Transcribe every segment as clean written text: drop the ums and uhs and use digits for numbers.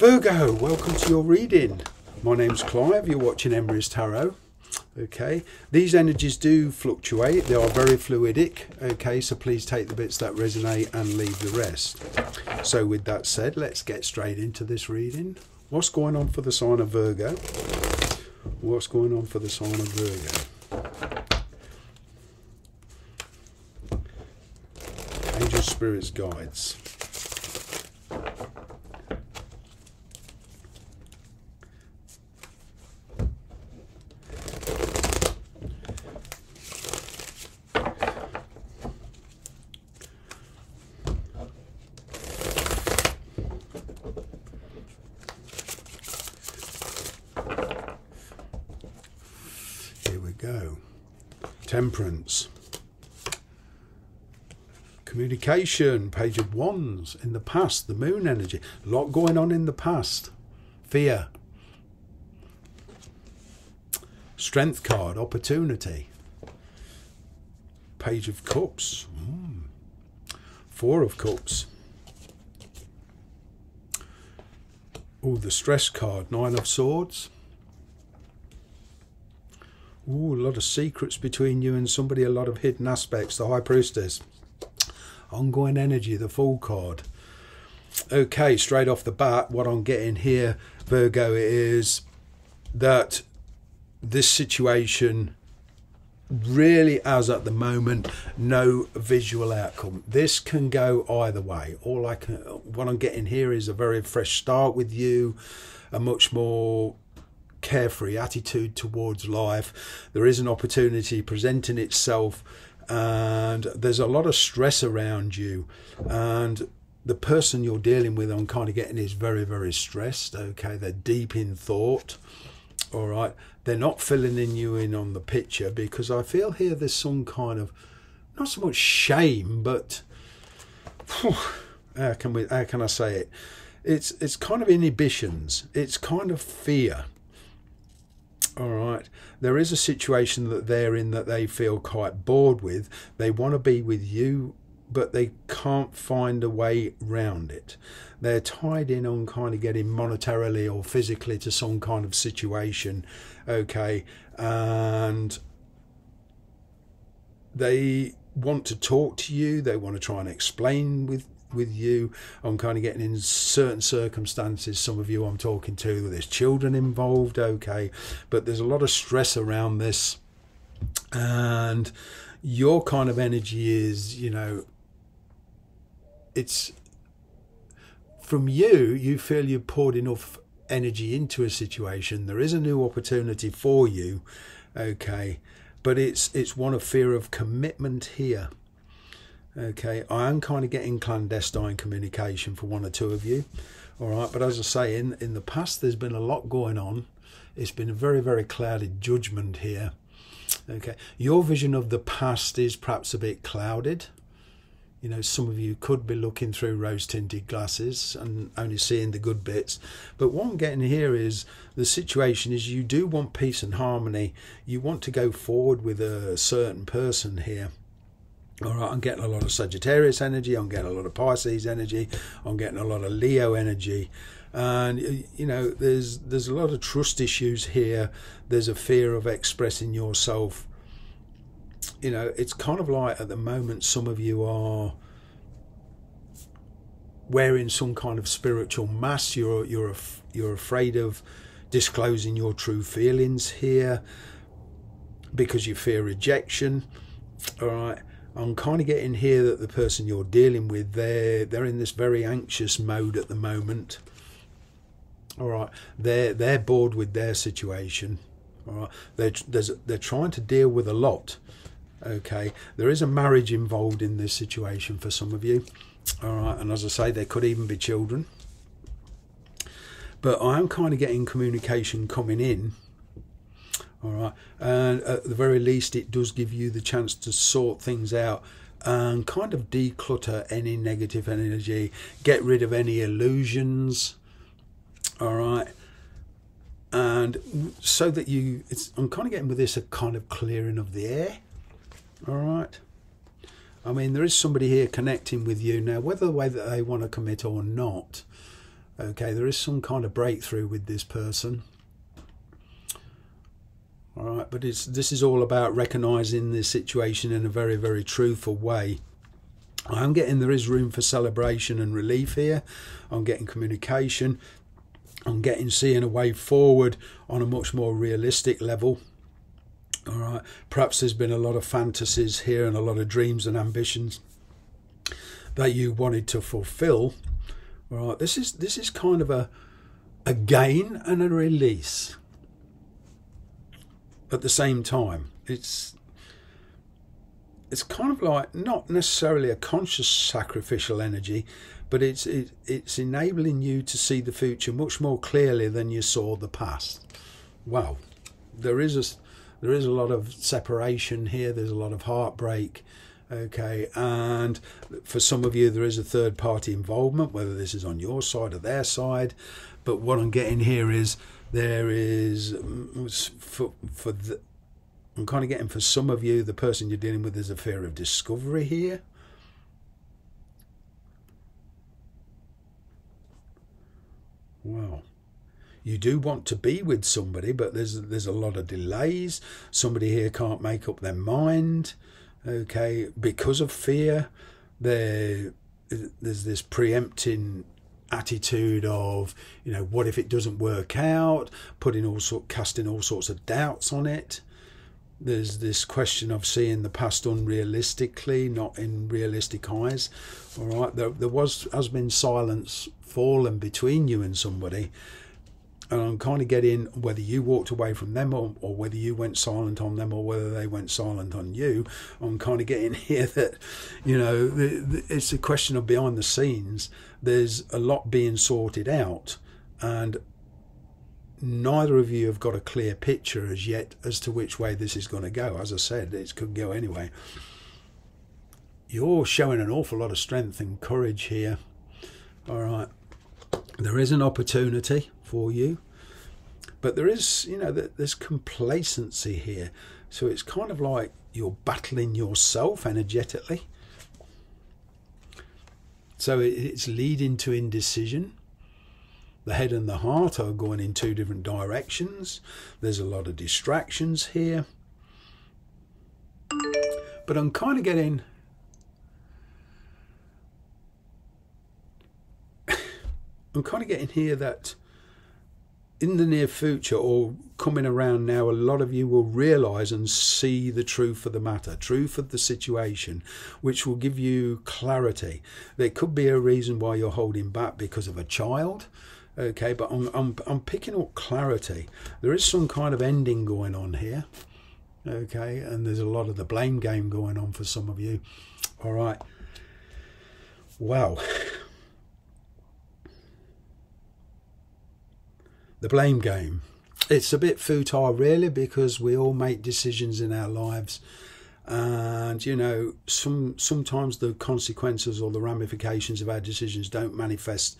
Virgo, welcome to your reading. My name's Clive, you're watching Emery's Tarot. Okay, these energies do fluctuate, they are very fluidic. Okay, so please take the bits that resonate and leave the rest. So with that said, let's get straight into this reading. What's going on for the sign of Virgo? What's going on for the sign of Virgo? Angels, spirits, guides. Go. Temperance. Communication. Page of Wands. In the past. The moon energy. A lot going on in the past. Fear. Strength card. Opportunity. Page of Cups. Four of Cups. Oh, the stress card. Nine of Swords. Ooh, a lot of secrets between you and somebody, a lot of hidden aspects. The High Priestess. Ongoing energy, the Fool card. Okay, straight off the bat, what I'm getting here, Virgo, is that this situation really has at the moment no visual outcome. This can go either way. What I'm getting here is a very fresh start with you, a much more carefree attitude towards life. There is an opportunity presenting itself, and there's a lot of stress around you, and the person you're dealing with, I'm kind of getting, is very, very stressed. Okay, they're deep in thought. All right, they're not filling you in on the picture, because I feel here there's some kind of, not so much shame, but how can I say it? It's kind of inhibitions. It's kind of fear. All right, there is a situation that they're in that they feel quite bored with. They want to be with you, but they can't find a way round it. They're tied in on kind of getting monetarily or physically to some kind of situation. Okay, and they want to talk to you. They want to try and explain with you. I'm kind of getting, in certain circumstances, some of you I'm talking to, there's children involved. Okay, but there's a lot of stress around this, and your kind of energy is, you know, it's from you feel you've poured enough energy into a situation. There is a new opportunity for you. Okay, but it's one of fear of commitment here. Okay, I am kind of getting clandestine communication for one or two of you. All right, but as I say, in the past, there's been a lot going on. It's been a very, very clouded judgment here. Okay, your vision of the past is perhaps a bit clouded. You know, some of you could be looking through rose-tinted glasses and only seeing the good bits. But what I'm getting here is the situation is you do want peace and harmony. You want to go forward with a certain person here. All right, I'm getting a lot of Sagittarius energy. I'm getting a lot of Pisces energy. I'm getting a lot of Leo energy. And, you know, there's a lot of trust issues here. There's a fear of expressing yourself. You know, it's kind of like at the moment some of you are wearing some kind of spiritual mask. You're afraid of disclosing your true feelings here because you fear rejection. All right. I'm kind of getting here that the person you're dealing with, they're in this very anxious mode at the moment. All right, they're bored with their situation. All right, they're trying to deal with a lot. Okay, there is a marriage involved in this situation for some of you. All right, and as I say, there could even be children. But I am kind of getting communication coming in. All right, and at the very least, it does give you the chance to sort things out and kind of declutter any negative energy, get rid of any illusions. All right, and so that I'm kind of getting with this a kind of clearing of the air. All right, I mean, there is somebody here connecting with you now, whether the way that they want to commit or not. Okay, there is some kind of breakthrough with this person. All right, but this is all about recognizing this situation in a very, very truthful way. I'm getting there is room for celebration and relief here. I'm getting communication. I'm getting seeing a way forward on a much more realistic level. All right, perhaps there's been a lot of fantasies here and a lot of dreams and ambitions that you wanted to fulfill. All right, this is kind of a gain and a release at the same time. It's kind of like not necessarily a conscious sacrificial energy, but it's enabling you to see the future much more clearly than you saw the past. Wow, there is a lot of separation here. There's a lot of heartbreak. Okay, and for some of you there is a third party involvement, whether this is on your side or their side. But what I'm getting here is there is I'm kind of getting for some of you, the person you're dealing with, there's a fear of discovery here. Wow. You do want to be with somebody, but there's a lot of delays. Somebody here can't make up their mind. Okay, because of fear. There's this preempting attitude of, you know, what if it doesn't work out? Casting all sorts of doubts on it. There's this question of seeing the past unrealistically, not in realistic eyes. All right, there has been silence fallen between you and somebody. And I'm kind of getting whether you walked away from them or whether you went silent on them or whether they went silent on you. I'm kind of getting here that, you know, it's a question of behind the scenes. There's a lot being sorted out, and neither of you have got a clear picture as yet as to which way this is going to go. As I said, it could go anyway. You're showing an awful lot of strength and courage here. All right. There is an opportunity for you, but there is, you know, there's complacency here. So it's kind of like you're battling yourself energetically. So it's leading to indecision. The head and the heart are going in two different directions. There's a lot of distractions here. But I'm kind of getting... here that in the near future, or coming around now, a lot of you will realise and see the truth of the matter, truth of the situation, which will give you clarity. There could be a reason why you're holding back because of a child. Okay, but I'm picking up clarity. There is some kind of ending going on here. Okay, and there's a lot of the blame game going on for some of you. All right. Wow. The blame game. It's a bit futile, really, because we all make decisions in our lives. And, you know, sometimes the consequences or the ramifications of our decisions don't manifest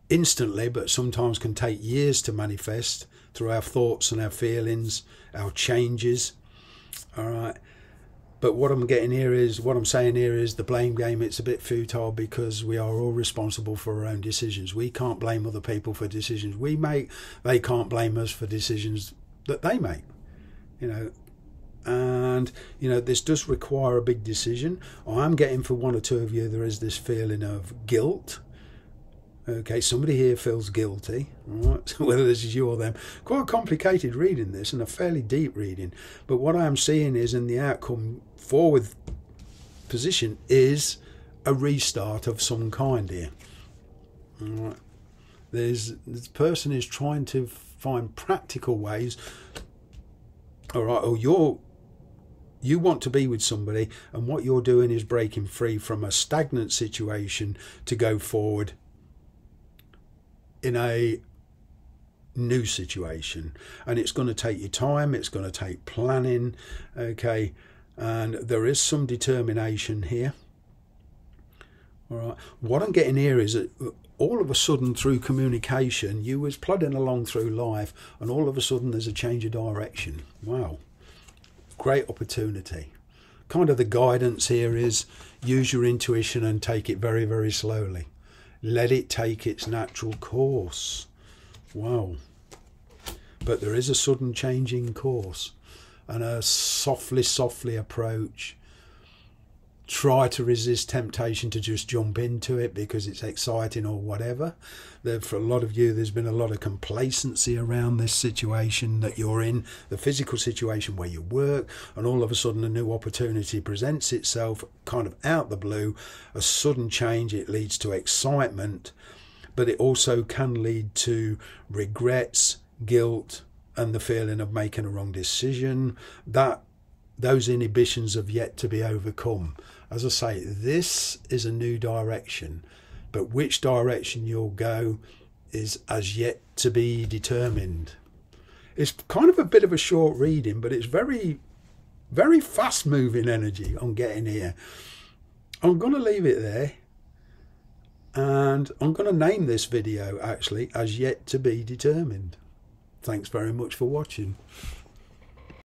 instantly, but sometimes can take years to manifest through our thoughts and our feelings, our changes. All right. But what I'm saying here is the blame game. It's a bit futile because we are all responsible for our own decisions. We can't blame other people for decisions we make. They can't blame us for decisions that they make, you know. And, you know, this does require a big decision. I'm getting for one or two of you, there is this feeling of guilt. Okay, somebody here feels guilty, right? Whether this is you or them. Quite a complicated reading, this, and a fairly deep reading. But what I am seeing is, in the outcome forward position, is a restart of some kind here. All right. This person is trying to find practical ways. All right, or you want to be with somebody, and what you're doing is breaking free from a stagnant situation to go forward in a new situation. And it's going to take you time, it's going to take planning, okay, and there is some determination here. All right, what I'm getting here is that all of a sudden, through communication, you was plodding along through life, and all of a sudden there's a change of direction. Wow, great opportunity. Kind of the guidance here is use your intuition and take it very, very slowly. Let it take its natural course. Wow. But there is a sudden change in course, and a softly approach. Try to resist temptation to just jump into it because it's exciting or whatever. For a lot of you, there's been a lot of complacency around this situation that you're in, the physical situation where you work, and all of a sudden a new opportunity presents itself kind of out the blue, a sudden change. It leads to excitement, but it also can lead to regrets, guilt, and the feeling of making a wrong decision. Those inhibitions have yet to be overcome. As I say, this is a new direction, but which direction you'll go is as yet to be determined. It's kind of a bit of a short reading, but it's very, very fast moving energy on getting here. I'm going to leave it there, and I'm going to name this video actually as yet to be determined. Thanks very much for watching.